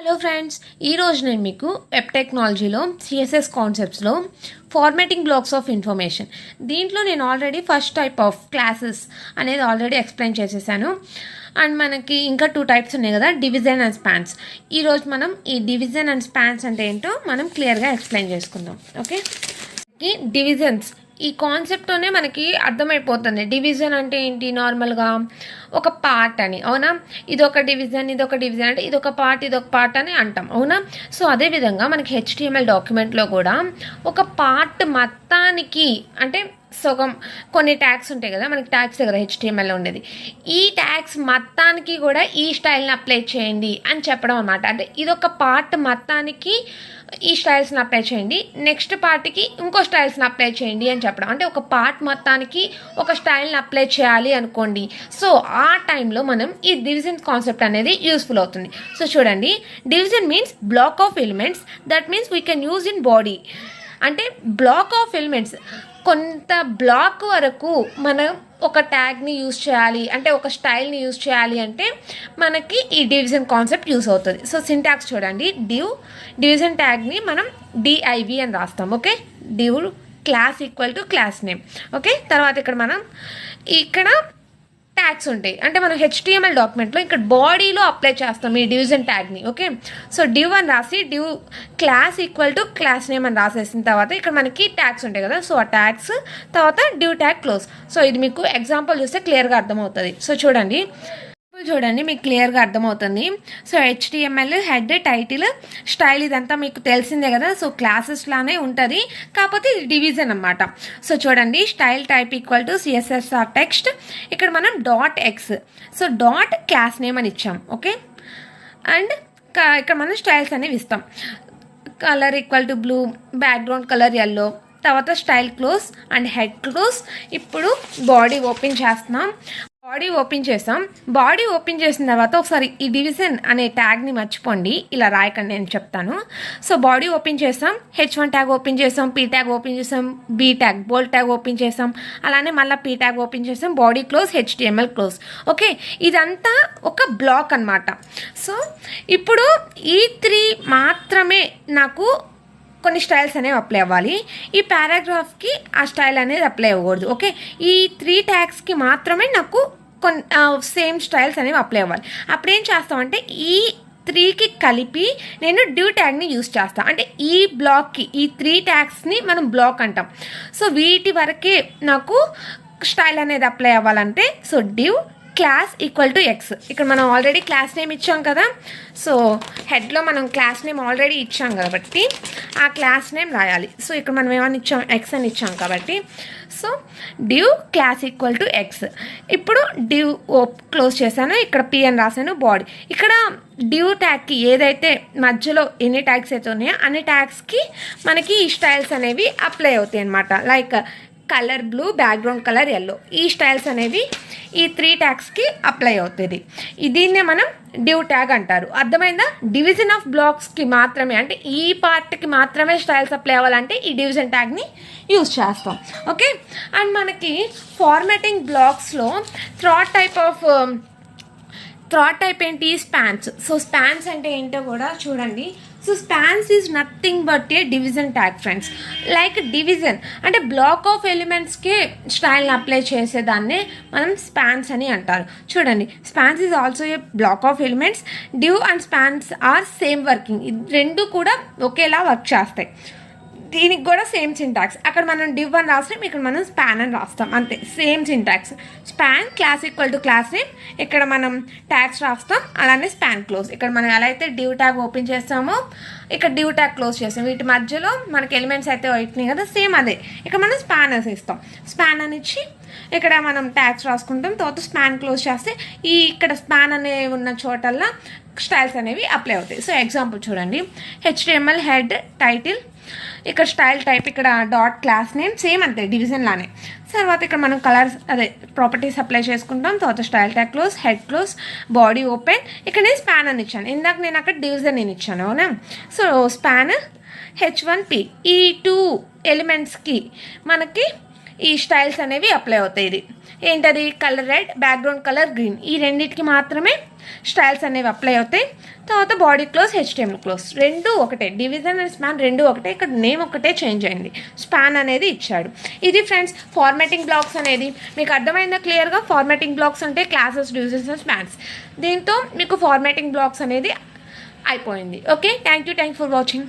Hello friends, ఈరోజు నేను మీకు వెబ్ టెక్నాలజీలో సిఎస్ఎస్ కాన్సెప్ట్స్లో ఫార్మాటింగ్ బ్లాక్స్ ఆఫ్ ఇన్ఫర్మేషన్ దీంట్లో నేను already first type of classes అనేది ఆల్రెడీ ఎక్స్ప్లెయిన్ చేసేసాను. అండ్ మనకి ఇంకా 2 టైప్స్ ఉన్నాయి కదా, డివిజన్ అండ్ స్పాన్స్. ఈరోజు మనం ఈ డివిజన్ అండ్ స్పాన్స్ అంటే ఏంటో మనం క్లియర్గా ఎక్స్ప్లెయిన్ చేసుకుందాం. ఓకే, డివిజన్స్ ఈ కాన్సెప్ట్తోనే మనకి అర్థమైపోతుంది. డివిజన్ అంటే ఏంటి, నార్మల్గా ఒక పార్ట్ అని, అవునా? ఇదొక డివిజన్ అంటే ఇదొక పార్ట్ అని అంటాం, అవునా? సో అదేవిధంగా మనకి HTML డాక్యుమెంట్లో కూడా ఒక పార్ట్ మొత్తానికి అంటే సగం కొన్ని ట్యాగ్స్ ఉంటాయి కదా, మనకి ట్యాగ్స్ దగ్గర HTML ఉండేది, ఈ ట్యాగ్స్ మొత్తానికి కూడా ఈ స్టైల్ని అప్లై చేయండి అని చెప్పడం అనమాట. అంటే ఇదొక పార్ట్ మొత్తానికి ఈ స్టైల్స్ని అప్లై చేయండి, నెక్స్ట్ పార్ట్కి ఇంకో స్టైల్స్ని అప్లై చేయండి అని చెప్పడం. అంటే ఒక పార్ట్ మొత్తానికి ఒక స్టైల్ని అప్లై చేయాలి అనుకోండి. సో ఆ టైంలో మనం ఈ డివిజన్ కాన్సెప్ట్ అనేది యూస్ఫుల్ అవుతుంది. సో చూడండి, division means black of elements, that means we can use in body. అంటే బ్లాక్ ఆఫ్ ఎలిమెంట్స్, కొంత బ్లాక్ వరకు మనం ఒక ట్యాగ్ని యూజ్ చేయాలి అంటే ఒక స్టైల్ని యూజ్ చేయాలి అంటే మనకి ఈ డివిజన్ కాన్సెప్ట్ యూస్ అవుతుంది. సో సింటాక్స్ చూడండి, డివిజన్ ట్యాగ్ని మనం DIV అని రాస్తాం. Okay, div class equal to class name. Okay, తర్వాత ఇక్కడ ట్యాగ్స్ ఉంటాయి. అంటే మనం HTML డాక్యుమెంట్లో ఇక్కడ బాడీలో అప్లై చేస్తాం ఈ డివిజన్ ట్యాగ్ని. ఓకే, సో డివ్ అని రాసి div class equal to class name అని రాసేసిన తర్వాత ఇక్కడ మనకి ట్యాగ్స్ ఉంటాయి కదా, సో ఆ ట్యాగ్స్ తర్వాత డివ్ ట్యాగ్ క్లోజ్. సో ఇది మీకు ఎగ్జాంపుల్ చూస్తే క్లియర్గా అర్థమవుతుంది. సో చూడండి మీకు క్లియర్గా అర్థమవుతుంది. So HTML head, title, style ఇదంతా మీకు తెలిసిందే కదా. సో క్లాసెస్ లానే ఉంటుంది, కాకపోతే ఇది డివిజన్ అనమాట. సో చూడండి, style type equal to CSS text. ఇక్కడ మనం .x, so dot class name అని ఇచ్చాం. ఓకే, అండ్ ఇక్కడ మనం స్టైల్స్ అనేవి ఇస్తాం. Colour equal to blue, background colour yellow, తర్వాత style close and head close. ఇప్పుడు బాడీ ఓపెన్ చేస్తున్నాం. బాడీ ఓపెన్ చేసిన తర్వాత ఒకసారి ఈ డివిజన్ అనే ట్యాగ్ని మర్చిపోండి, ఇలా రాయకండి నేను చెప్తాను. సో బాడీ ఓపెన్ చేసాం, H1 ట్యాగ్ ఓపెన్ చేసాం, P ట్యాగ్ ఓపెన్ చేసాం, B ట్యాగ్ బోల్డ్ ట్యాగ్ ఓపెన్ చేసాం, అలానే మళ్ళీ P ట్యాగ్ ఓపెన్ చేసాం, body close, HTML close. Okay, ఇదంతా ఒక బ్లాక్ అనమాట. సో ఇప్పుడు ఈ 3 మాత్రమే నాకు కొన్ని స్టైల్స్ అనేవి అప్లై అవ్వాలి. ఈ పారాగ్రాఫ్కి ఆ స్టైల్ అనేది అప్లై అవ్వకూడదు. ఓకే, ఈ 3 ట్యాగ్స్కి మాత్రమే నాకు సేమ్ స్టైల్స్ అనేవి అప్లై అవ్వాలి. అప్పుడు ఏం చేస్తామంటే ఈ 3కి కలిపి నేను డివ్ ట్యాగ్ని యూజ్ చేస్తాను. అంటే ఈ బ్లాక్కి ఈ 3 ట్యాగ్స్ని మనం బ్లాక్ అంటాం. సో వీటి వరకే నాకు స్టైల్ అనేది అప్లై అవ్వాలంటే so div class equal to X. ఇక్కడ మనం ఆల్రెడీ క్లాస్ నేమ్ ఇచ్చాం కదా, సో హెడ్లో మనం క్లాస్ నేమ్ ఆల్రెడీ ఇచ్చాం కాబట్టి ఆ క్లాస్ నేమ్ రాయాలి. సో ఇక్కడ మనం ఏమని ఇచ్చాం, X అని ఇచ్చాం కాబట్టి so div class equal to X. ఇప్పుడు డివ్ క్లోజ్ చేశాను, ఇక్కడ P అని రాశాను, బాడీ. ఇక్కడ డివ్ ట్యాగ్కి ఏదైతే మధ్యలో ఎన్ని ట్యాగ్స్ అయితే ఉన్నాయో అన్ని ట్యాగ్స్కి మనకి ఈ స్టైల్స్ అనేవి అప్లై అవుతాయి అనమాట. Like colour blue, background colour yellow, ఈ స్టైల్స్ అనేవి ఈ 3 ట్యాగ్స్కి అప్లై అవుతుంది. దీన్నే మనం డివ్ ట్యాగ్ అంటారు. అర్థమైందా? డివిజన్ ఆఫ్ బ్లాక్స్కి మాత్రమే, అంటే ఈ పార్ట్కి మాత్రమే స్టైల్స్ అప్లై అవ్వాలంటే ఈ డివిజన్ ట్యాగ్ని యూజ్ చేస్తాం. ఓకే, అండ్ మనకి ఫార్మాటింగ్ బ్లాక్స్లో థర్డ్ టైప్ ఏంటి, స్పాన్స్. సో స్పాన్స్ అంటే ఏంటో కూడా చూడండి. So spans is nothing but a division tag friends. Like division అంటే బ్లాక్ ఆఫ్ ఎలిమెంట్స్కే స్టైల్ని అప్లై చేసేదాన్నే మనం స్పాన్స్ అని అంటారు. చూడండి, spans is also a block of elements. Div and spans are same working, రెండు కూడా ఒకేలా వర్క్ చేస్తాయి. దీనికి కూడా సేమ్ సింటాక్స్. అక్కడ మనం డివ్ అని రాస్తాం, ఇక్కడ మనం స్పాన్ అని రాస్తాం, అంతే, same syntax. Span class equal to class name, ఇక్కడ మనం ట్యాగ్స్ రాస్తాం, అలానే స్పాన్ క్లోజ్. ఇక్కడ మనం ఎలా అయితే డివ్ ట్యాగ్ ఓపెన్ చేస్తామో ఇక్కడ డివ్ ట్యాగ్ క్లోజ్ చేస్తాం. వీటి మధ్యలో మనకి ఎలిమెంట్స్ అయితే వచ్చినాయి కదా, సేమ్ అదే ఇక్కడ మనం స్పాన్ అని ఇస్తాం. స్పాన్ అని ఇచ్చి ఇక్కడ మనం ట్యాగ్స్ రాసుకుంటాం, తర్వాత స్పాన్ క్లోజ్ చేస్తే ఇక్కడ స్పాన్ అనే ఉన్న చోటల్లా స్టైల్స్ అనేవి అప్లై అవుతాయి. సో ఎగ్జాంపుల్ చూడండి, HTML హెడ్, టైటిల్, ఇక్కడ స్టైల్ టైప్, ఇక్కడ డాట్ క్లాస్ నేమ్, సేమ్ అంతే డివిజన్ లానే. తర్వాత ఇక్కడ మనం కలర్స్ ప్రాపర్టీస్ అప్లై చేసుకుంటాం, తర్వాత style tag close, head close, body open. ఇక్కడ నేను స్పాన్ అని ఇచ్చాను, ఇందాక నేను అక్కడ డివిజన్ నేను ఇచ్చాను, అవునా? సో స్పాన్ H1P, ఈ 2 ఎలిమెంట్స్కి మనకి ఈ స్టైల్స్ అనేవి అప్లై అవుతాయి. ఇది ఏంటది, colour red, background colour green, ఈ రెండింటికి మాత్రమే స్టైల్స్ అనేవి అప్లై అవుతాయి. తర్వాత బాడీ క్లోజ్, హెచ్టిఎంఎల్ క్లోజ్ రెండు ఒకటే, డివిజన్ అండ్ స్పాన్ రెండు ఒకటే, ఇక్కడ నేమ్ ఒకటే చేంజ్ అయింది, స్పాన్ అనేది ఇచ్చాడు. ఇది ఫ్రెండ్స్ ఫార్మాటింగ్ బ్లాక్స్ అనేది. మీకు అర్థమైందా క్లియర్గా? ఫార్మాటింగ్ బ్లాక్స్ అంటే క్లాసెస్, డివిజన్స్ అండ్ స్పాన్స్. దీంతో మీకు ఫార్మాటింగ్ బ్లాక్స్ అనేది అయిపోయింది. Okay, thank you for watching.